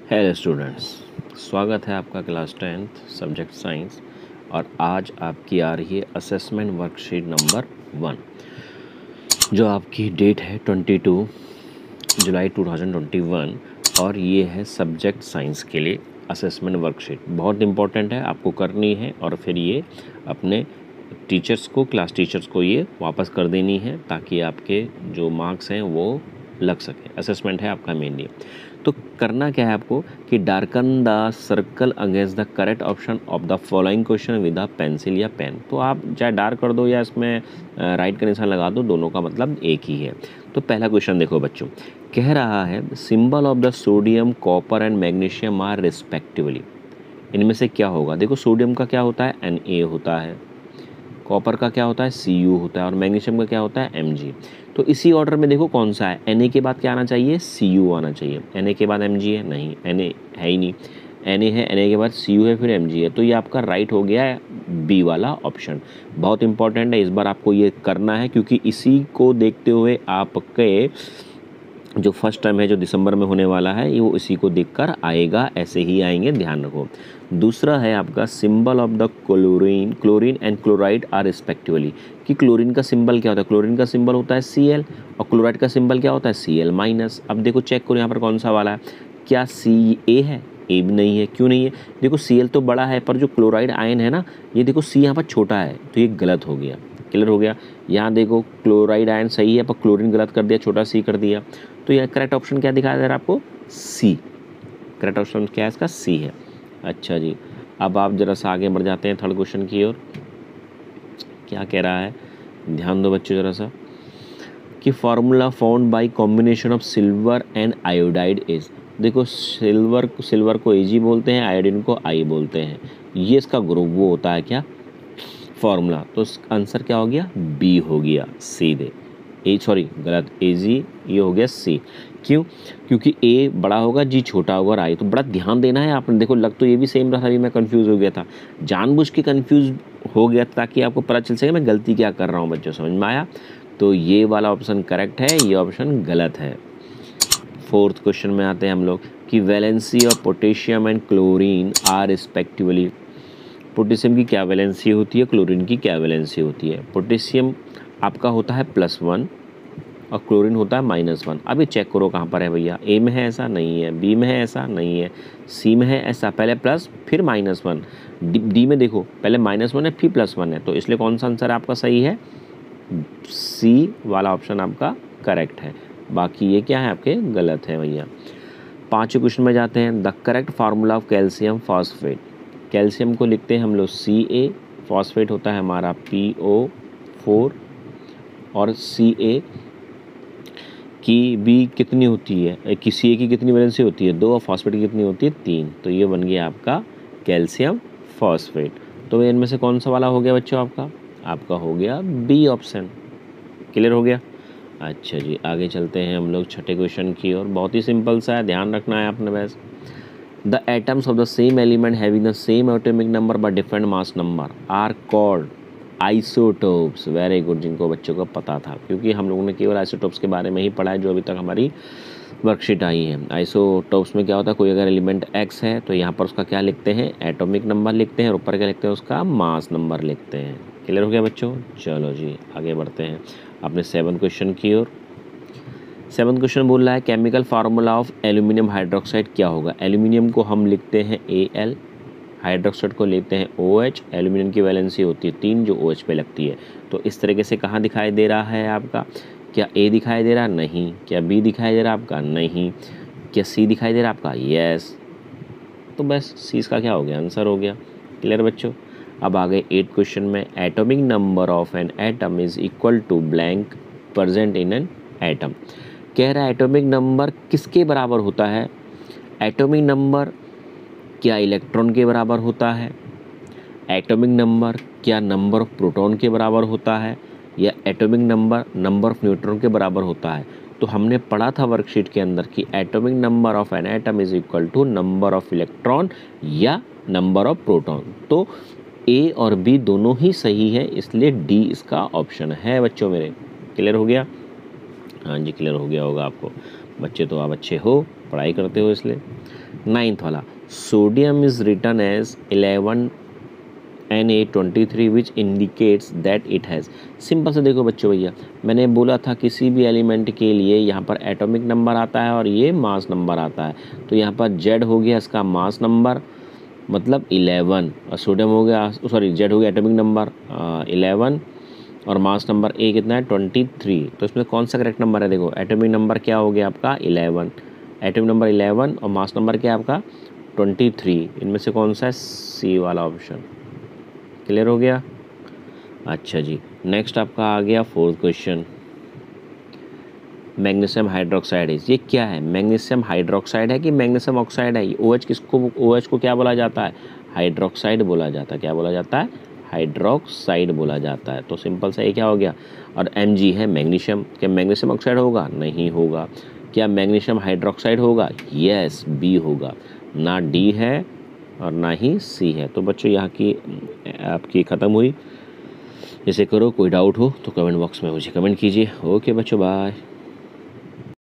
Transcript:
Hello students, स्वागत है आपका क्लास 10th सब्जेक्ट साइंस। और आज आपकी आ रही है असेसमेंट वर्कशीट नंबर 1, जो आपकी डेट है 22 जुलाई 2021 और ये है सब्जेक्ट साइंस के लिए असेसमेंट वर्कशीट। बहुत इंपॉर्टेंट है, आपको करनी है और फिर ये अपने टीचर्स को, क्लास टीचर्स को ये वापस कर देनी है ताकि आपके जो मार्क्स हैं वो लग सके। असेसमेंट है आपका मेनली। तो करना क्या है आपको कि darken the circle against the correct option of the following question with a pencil या पेन। तो आप चाहे डार्क कर दो या इसमें राइट का निशान लगा दो, दोनों का मतलब एक ही है। तो पहला क्वेश्चन देखो बच्चों, कह रहा है symbol of the sodium, copper and magnesium are respectively. इनमें से क्या होगा? देखो सोडियम का क्या होता है, Na होता है, कॉपर का क्या होता है, Cu होता है, और मैग्नीशियम का क्या होता है, Mg। तो इसी ऑर्डर में देखो कौन सा है, Na के बाद क्या आना चाहिए, Cu आना चाहिए। Na के बाद Mg है? नहीं, Na है ही नहीं। Na है, Na के बाद Cu है, फिर Mg है। तो ये आपका राइट हो गया है बी वाला ऑप्शन। बहुत इंपॉर्टेंट है, इस बार आपको ये करना है क्योंकि इसी को देखते हुए आपके जो फर्स्ट टर्म है जो दिसंबर में होने वाला है वो इसी को देखकर आएगा, ऐसे ही आएंगे, ध्यान रखो। दूसरा है आपका symbol of the chlorine and chloride are respectively. कि क्लोरीन का सिंबल क्या होता है? क्लोरीन का सिंबल होता है Cl और क्लोराइड का सिंबल क्या होता है, Cl-। अब देखो चेक करो यहाँ पर कौन सा वाला है, क्या Ca है? ए भी नहीं है। क्यों नहीं है? देखो Cl तो बड़ा है पर जो क्लोराइड आयन है ना, ये देखो C यहाँ पर छोटा है, तो ये गलत हो गया। क्लियर हो गया? यहाँ देखो क्लोराइड आयन सही है पर क्लोरीन गलत कर दिया, छोटा C कर दिया। तो यह करेक्ट ऑप्शन क्या दिखाया जा रहा है आपको, सी। करेक्ट ऑप्शन क्या है इसका, सी है। अच्छा जी, अब आप जरा सा आगे बढ़ जाते हैं थर्ड क्वेश्चन की ओर। क्या कह रहा है, ध्यान दो बच्चों जरा सा, कि formula found by combination of silver and iodide is. देखो सिल्वर को Ag बोलते हैं, आयोडीन को I बोलते हैं। ये इसका ग्रुप वो होता है क्या, फार्मूला। तो आंसर क्या हो गया, बी हो गया सीधे। गलत, Ag ये हो गया C। क्यों? क्योंकि A बड़ा होगा, G छोटा होगा और I। तो बड़ा ध्यान देना है आपने। देखो लग तो ये भी सेम रहा था, अभी मैं कंफ्यूज हो गया था, जानबूझ के कंफ्यूज हो गया ताकि आपको पता चल सके मैं गलती क्या कर रहा हूँ। बच्चों समझ में आया? तो ये वाला ऑप्शन करेक्ट है, ये ऑप्शन गलत है। फोर्थ क्वेश्चन में आते हैं हम लोग कि valency of potassium and chlorine are respectively. Potassium की क्या वैलेंसी होती है, क्लोरीन की क्या वैलेंसी होती है? पोटेशियम आपका होता है +1 और क्लोरीन होता है -1। अब ये चेक करो कहाँ पर है भैया, ए में है ऐसा नहीं है, बी में है ऐसा नहीं है, सी में है ऐसा, पहले प्लस फिर -1, डी में देखो पहले -1 है फिर +1 है। तो इसलिए कौन सा आंसर आपका सही है, सी वाला ऑप्शन आपका करेक्ट है। बाकी ये क्या है आपके गलत है भैया। पाँचवें क्वेश्चन में जाते हैं, the correct formula of calcium phosphate. Calcium को लिखते हैं हम लोग Ca, फॉस्फेट होता है हमारा PO4 और Ca की भी कितनी होती है, Ca की कितनी वैलेंसी होती है, 2, और फॉस्फेट की कितनी होती है, 3। तो ये बन गया आपका कैल्शियम फॉस्फेट। तो इनमें से कौन सा वाला हो गया बच्चों आपका? आपका हो गया बी ऑप्शन। क्लियर हो गया? अच्छा जी, आगे चलते हैं हम लोग छठे क्वेश्चन की ओर। बहुत ही सिंपल सा है, ध्यान रखना है आपने बस। The atoms of the same element having the same atomic number but different mass number are called isotopes. Very good, जिनको बच्चों को पता था, क्योंकि हम लोगों ने केवल आइसोटोप्स के बारे में ही पढ़ा है जो अभी तक हमारी वर्कशीट आई है। आइसोटोप्स में क्या होता है, कोई अगर एलिमेंट X है तो यहाँ पर उसका क्या लिखते हैं, एटॉमिक नंबर लिखते हैं, और ऊपर क्या लिखते हैं, उसका मास नंबर लिखते हैं। क्लियर हो गया बच्चों? चलो जी आगे बढ़ते हैं अपने 7th क्वेश्चन की ओर। 7th क्वेश्चन बोल रहा है chemical formula of aluminium hydroxide क्या होगा। एल्यूमिनियम को हम लिखते हैं Al, हाइड्रोक्साइड को लेते हैं OH। एल्यूमिनियम की वैलेंसी होती है 3 जो OH पे लगती है। तो इस तरीके से कहाँ दिखाई दे रहा है आपका, क्या A दिखाई दे रहा, नहीं। क्या B दिखाई दे रहा आपका, नहीं। क्या C दिखाई दे रहा आपका, यस। तो बस C इसका क्या हो गया, आंसर हो गया। क्लियर बच्चों? अब आ गए 8th क्वेश्चन में, atomic number of an atom is equal to blank present in an atom. कह रहा है एटॉमिक नंबर किसके बराबर होता है। एटॉमिक नंबर क्या इलेक्ट्रॉन के बराबर होता है, एटॉमिक नंबर क्या नंबर ऑफ प्रोटॉन के बराबर होता है, या atomic number number of neutron के बराबर होता है। तो हमने पढ़ा था वर्कशीट के अंदर कि atomic number of an atom is equal to number of electron या नंबर ऑफ प्रोटॉन। तो ए और बी दोनों ही सही है, इसलिए डी इसका ऑप्शन है बच्चों मेरे। क्लियर हो गया? हाँ जी क्लियर हो गया होगा आपको, बच्चे तो आप अच्छे हो, पढ़ाई करते हो इसलिए। नाइन्थ वाला, sodium is written as 11Na23 which indicates that it has. Simple से देखो बच्चों, भैया मैंने बोला था किसी भी एलिमेंट के लिए यहाँ पर एटॉमिक नंबर आता है और ये मास नंबर आता है, तो यहाँ पर जेड हो गया इसका मास नंबर मतलब 11, और सोडियम हो गया, सॉरी जेड हो गया एटॉमिक नंबर 11 और मास नंबर ए कितना है 23। तो इसमें कौन सा करेक्ट नंबर है, देखो एटॉमिक नंबर क्या हो गया आपका 11, एटॉमिक नंबर 11 और मास नंबर क्या है आपका 23, इनमें से कौन सा है, सी वाला ऑप्शन। क्लियर हो गया। अच्छा जी, नेक्स्ट आपका आ गया फोर्थ क्वेश्चन, मैग्नीशियम हाइड्रोक्साइड है। ये क्या है, मैग्नीशियम हाइड्रोक्साइड है कि मैग्नीशियम ऑक्साइड है? OH किसको, OH को क्या बोला जाता है, हाइड्रोक्साइड बोला जाता है। क्या बोला जाता है, हाइड्रोक्साइड बोला जाता है। तो सिंपल सा ये क्या हो गया, और Mg है मैग्नीशियम। क्या मैग्नीशियम ऑक्साइड होगा, नहीं होगा। क्या मैग्नीशियम हाइड्रोक्साइड होगा, यस बी होगा, ना डी है और ना ही सी है। तो बच्चों यहाँ की आपकी ख़त्म हुई। इसे करो, कोई डाउट हो तो कमेंट बॉक्स में मुझे कमेंट कीजिए। ओके बच्चों, बाय।